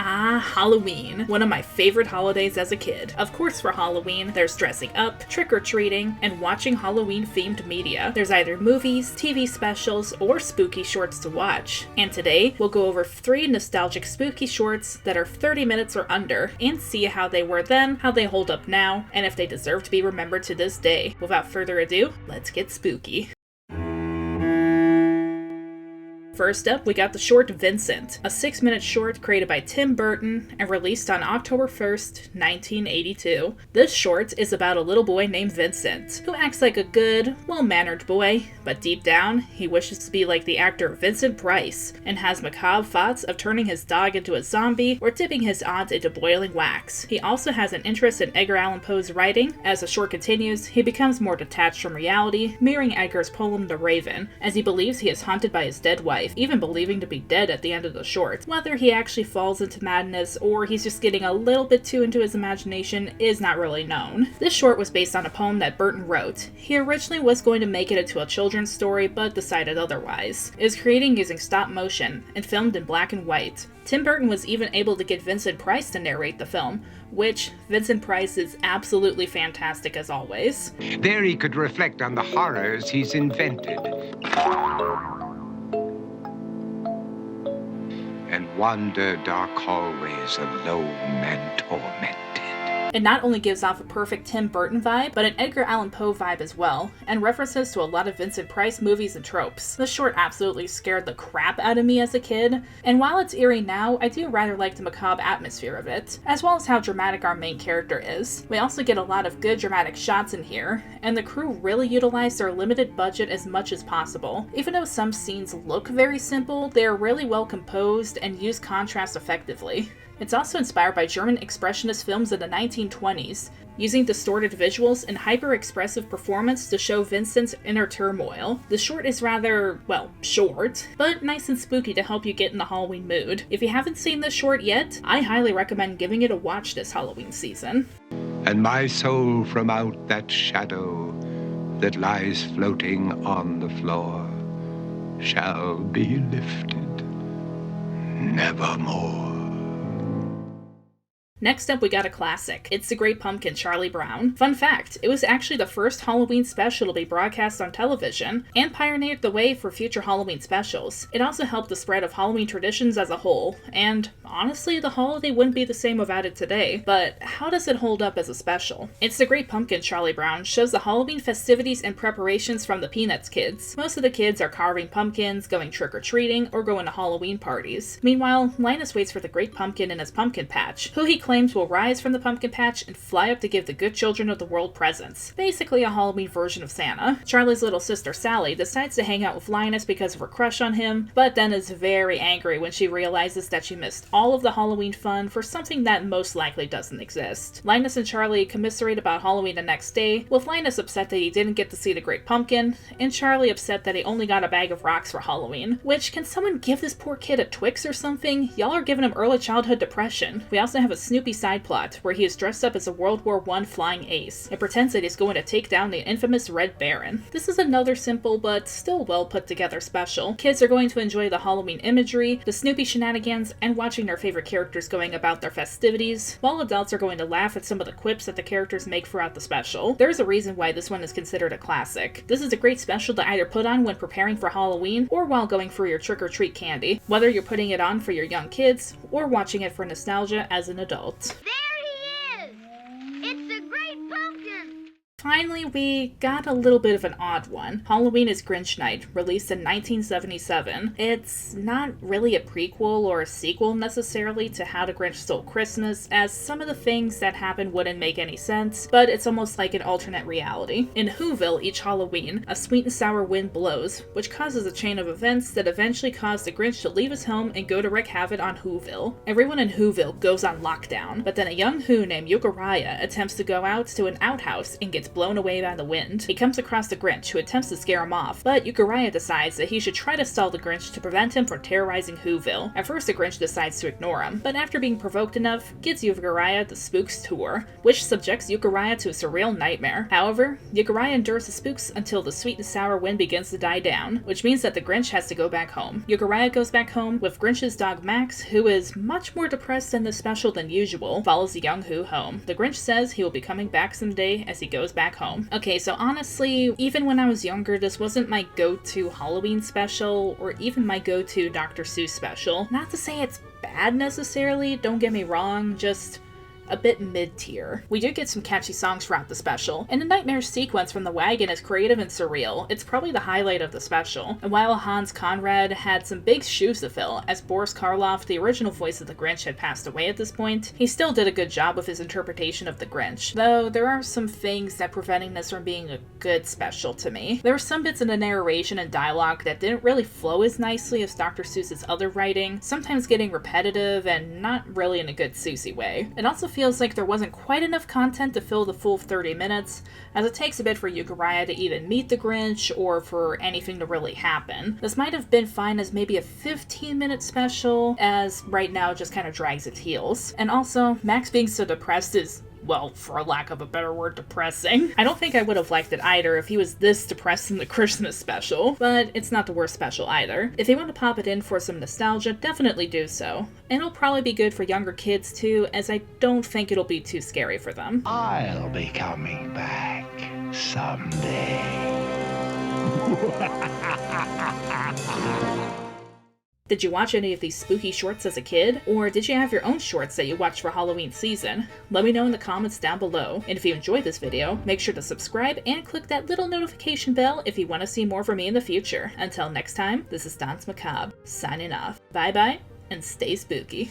Ah, Halloween. One of my favorite holidays as a kid. Of course, for Halloween, there's dressing up, trick-or-treating, and watching Halloween-themed media. There's either movies, TV specials, or spooky shorts to watch. And today, we'll go over 3 nostalgic spooky shorts that are 30 minutes or under, and see how they were then, how they hold up now, and if they deserve to be remembered to this day. Without further ado, let's get spooky. First up, we got the short Vincent, a 6-minute short created by Tim Burton and released on October 1st, 1982. This short is about a little boy named Vincent, who acts like a good, well-mannered boy, but deep down, he wishes to be like the actor Vincent Price, and has macabre thoughts of turning his dog into a zombie or dipping his aunt into boiling wax. He also has an interest in Edgar Allan Poe's writing. As the short continues, he becomes more detached from reality, mirroring Edgar's poem The Raven, as he believes he is haunted by his dead wife, even believing to be dead at the end of the short. Whether he actually falls into madness or he's just getting a little bit too into his imagination is not really known. This short was based on a poem that Burton wrote. He originally was going to make it into a children's story, but decided otherwise. It was created using stop motion and filmed in black and white. Tim Burton was even able to get Vincent Price to narrate the film, which Vincent Price is absolutely fantastic as always. There he could reflect on the horrors he's invented. And wander dark hallways alone and tormented. It not only gives off a perfect Tim Burton vibe, but an Edgar Allan Poe vibe as well, and references to a lot of Vincent Price movies and tropes. This short absolutely scared the crap out of me as a kid, and while it's eerie now, I do rather like the macabre atmosphere of it, as well as how dramatic our main character is. We also get a lot of good dramatic shots in here, and the crew really utilized their limited budget as much as possible. Even though some scenes look very simple, they are really well composed and use contrast effectively. It's also inspired by German expressionist films in the 1920s, using distorted visuals and hyper-expressive performance to show Vincent's inner turmoil. The short is rather, well, short, but nice and spooky to help you get in the Halloween mood. If you haven't seen this short yet, I highly recommend giving it a watch this Halloween season. And my soul from out that shadow that lies floating on the floor shall be lifted nevermore. Next up, we got a classic. It's The Great Pumpkin, Charlie Brown. Fun fact, it was actually the first Halloween special to be broadcast on television, and pioneered the way for future Halloween specials. It also helped the spread of Halloween traditions as a whole, and honestly, the holiday wouldn't be the same without it today. But how does it hold up as a special? It's The Great Pumpkin, Charlie Brown shows the Halloween festivities and preparations from the Peanuts kids. Most of the kids are carving pumpkins, going trick-or-treating, or going to Halloween parties. Meanwhile, Linus waits for the Great Pumpkin in his pumpkin patch, who he claims will rise from the pumpkin patch and fly up to give the good children of the world presents. Basically a Halloween version of Santa. Charlie's little sister Sally decides to hang out with Linus because of her crush on him, but then is very angry when she realizes that she missed all of the Halloween fun for something that most likely doesn't exist. Linus and Charlie commiserate about Halloween the next day, with Linus upset that he didn't get to see the Great Pumpkin, and Charlie upset that he only got a bag of rocks for Halloween. Which, can someone give this poor kid a Twix or something? Y'all are giving him early childhood depression. We also have a Snoopy side plot where he is dressed up as a World War I flying ace and pretends that he's going to take down the infamous Red Baron. This is another simple but still well put together special. Kids are going to enjoy the Halloween imagery, the Snoopy shenanigans, and watching their favorite characters going about their festivities, while adults are going to laugh at some of the quips that the characters make throughout the special. There's a reason why this one is considered a classic. This is a great special to either put on when preparing for Halloween or while going for your trick-or-treat candy, whether you're putting it on for your young kids or watching it for nostalgia as an adult. Finally, we got a little bit of an odd one. Halloween is Grinch Night, released in 1977. It's not really a prequel or a sequel necessarily to How the Grinch Stole Christmas, as some of the things that happen wouldn't make any sense, but it's almost like an alternate reality. In Whoville, each Halloween, a sweet and sour wind blows, which causes a chain of events that eventually cause the Grinch to leave his home and go to wreak havoc on Whoville. Everyone in Whoville goes on lockdown, but then a young Who named Yugaraya attempts to go out to an outhouse and gets blown away by the wind. He comes across the Grinch, who attempts to scare him off, but Uriah decides that he should try to stall the Grinch to prevent him from terrorizing Whoville. At first, the Grinch decides to ignore him, but after being provoked enough, gives Uriah the Spooks tour, which subjects Uriah to a surreal nightmare. However, Uriah endures the spooks until the sweet and sour wind begins to die down, which means that the Grinch has to go back home. Uriah goes back home with Grinch's dog Max, who is much more depressed in this special than usual, follows the young Who home. The Grinch says he will be coming back someday as he goes back home. Okay, so honestly, even when I was younger, this wasn't my go-to Halloween special, or even my go-to Dr. Seuss special. Not to say it's bad necessarily, don't get me wrong, just a bit mid-tier. We do get some catchy songs throughout the special, and the nightmare sequence from the wagon is creative and surreal. It's probably the highlight of the special. And while Hans Conrad had some big shoes to fill, as Boris Karloff, the original voice of the Grinch, had passed away at this point, he still did a good job with his interpretation of the Grinch, though there are some things that preventing this from being a good special to me. There were some bits in the narration and dialogue that didn't really flow as nicely as Dr. Seuss's other writing, sometimes getting repetitive and not really in a good Seussy way. It also feels like there wasn't quite enough content to fill the full 30 minutes, as it takes a bit for Uriah to even meet the Grinch or for anything to really happen. This might have been fine as maybe a 15-minute special, as right now it just kind of drags its heels. And also, Max being so depressed is, well, for lack of a better word, depressing. I don't think I would have liked it either if he was this depressed in the Christmas special, but it's not the worst special either. If you want to pop it in for some nostalgia, definitely do so. And it'll probably be good for younger kids too, as I don't think it'll be too scary for them. I'll be coming back someday. Did you watch any of these spooky shorts as a kid? Or did you have your own shorts that you watched for Halloween season? Let me know in the comments down below. And if you enjoyed this video, make sure to subscribe and click that little notification bell if you want to see more from me in the future. Until next time, this is Danse Macabre, signing off. Bye bye, and stay spooky.